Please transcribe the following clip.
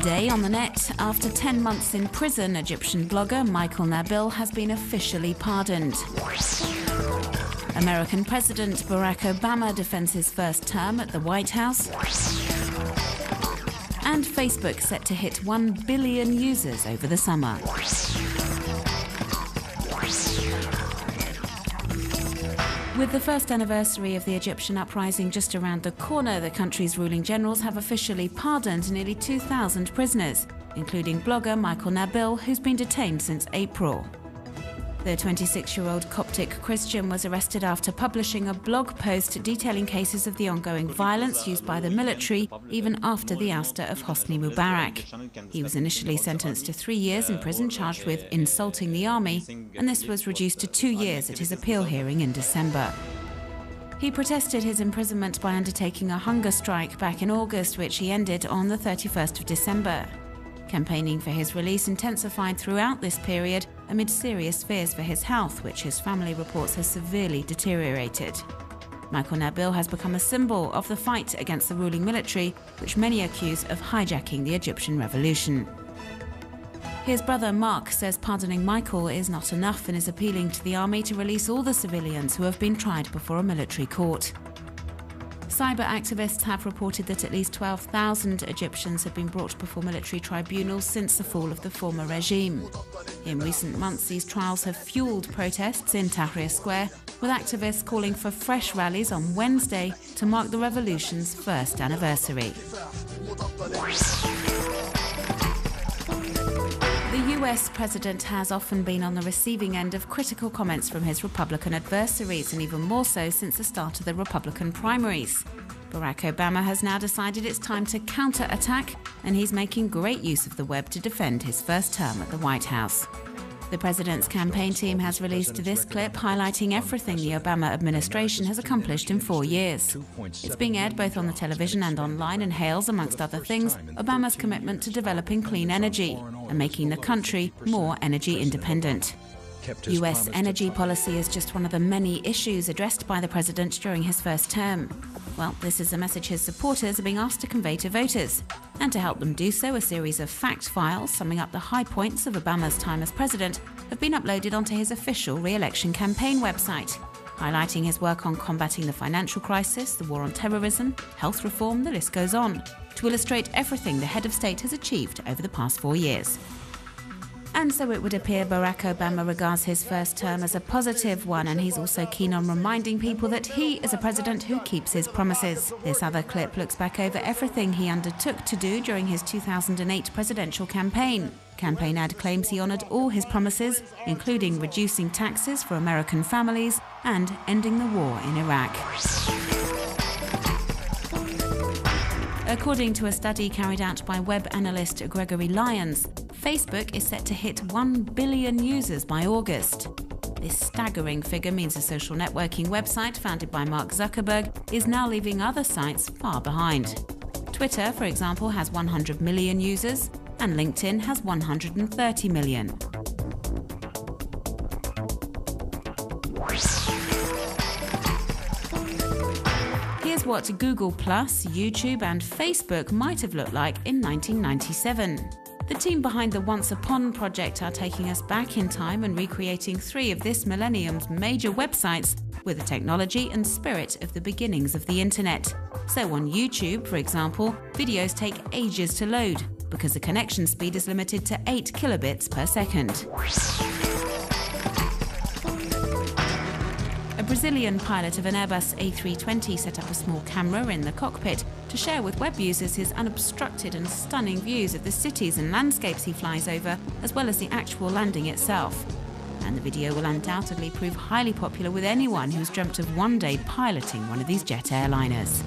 Today on the net, after 10 months in prison, Egyptian blogger Michael Nabil has been officially pardoned. American President Barack Obama defends his first term at the White House. And Facebook set to hit 1 billion users over the summer. With the first anniversary of the Egyptian uprising just around the corner, the country's ruling generals have officially pardoned nearly 2,000 prisoners, including blogger Michael Nabil, who's been detained since April. The 26-year-old Coptic Christian was arrested after publishing a blog post detailing cases of the ongoing violence used by the military even after the ouster of Hosni Mubarak. He was initially sentenced to 3 years in prison charged with insulting the army, and this was reduced to 2 years at his appeal hearing in December. He protested his imprisonment by undertaking a hunger strike back in August, which he ended on the 31st of December. Campaigning for his release intensified throughout this period amid serious fears for his health, which his family reports has severely deteriorated. Michael Nabil has become a symbol of the fight against the ruling military, which many accuse of hijacking the Egyptian revolution. His brother Mark says pardoning Michael is not enough and is appealing to the army to release all the civilians who have been tried before a military court. Cyber activists have reported that at least 12,000 Egyptians have been brought before military tribunals since the fall of the former regime. In recent months, these trials have fueled protests in Tahrir Square, with activists calling for fresh rallies on Wednesday to mark the revolution's first anniversary. The US president has often been on the receiving end of critical comments from his Republican adversaries, and even more so since the start of the Republican primaries. Barack Obama has now decided it's time to counter-attack, and he's making great use of the web to defend his first term at the White House. The president's campaign team has released this clip highlighting everything the Obama administration has accomplished in 4 years. It's being aired both on the television and online and hails, amongst other things, Obama's commitment to developing clean energy and making the country more energy independent. US energy policy is just one of the many issues addressed by the president during his first term. Well, this is a message his supporters are being asked to convey to voters. And to help them do so, a series of fact files summing up the high points of Obama's time as president have been uploaded onto his official re-election campaign website, highlighting his work on combating the financial crisis, the war on terrorism, health reform, the list goes on, to illustrate everything the head of state has achieved over the past 4 years. And so it would appear Barack Obama regards his first term as a positive one, and he's also keen on reminding people that he is a president who keeps his promises. This other clip looks back over everything he undertook to do during his 2008 presidential campaign. Campaign ad claims he honoured all his promises, including reducing taxes for American families and ending the war in Iraq. According to a study carried out by web analyst Gregory Lyons, Facebook is set to hit 1 billion users by August. This staggering figure means the social networking website founded by Mark Zuckerberg is now leaving other sites far behind. Twitter, for example, has 100 million users, and LinkedIn has 130 million. Here's what Google+, YouTube and Facebook might have looked like in 1997. The team behind the Once Upon project are taking us back in time and recreating 3 of this millennium's major websites with the technology and spirit of the beginnings of the internet. So on YouTube, for example, videos take ages to load because the connection speed is limited to 8 kilobits per second. A Brazilian pilot of an Airbus A320 set up a small camera in the cockpit to share with web users his unobstructed and stunning views of the cities and landscapes he flies over, as well as the actual landing itself. And the video will undoubtedly prove highly popular with anyone who's dreamt of one day piloting one of these jet airliners.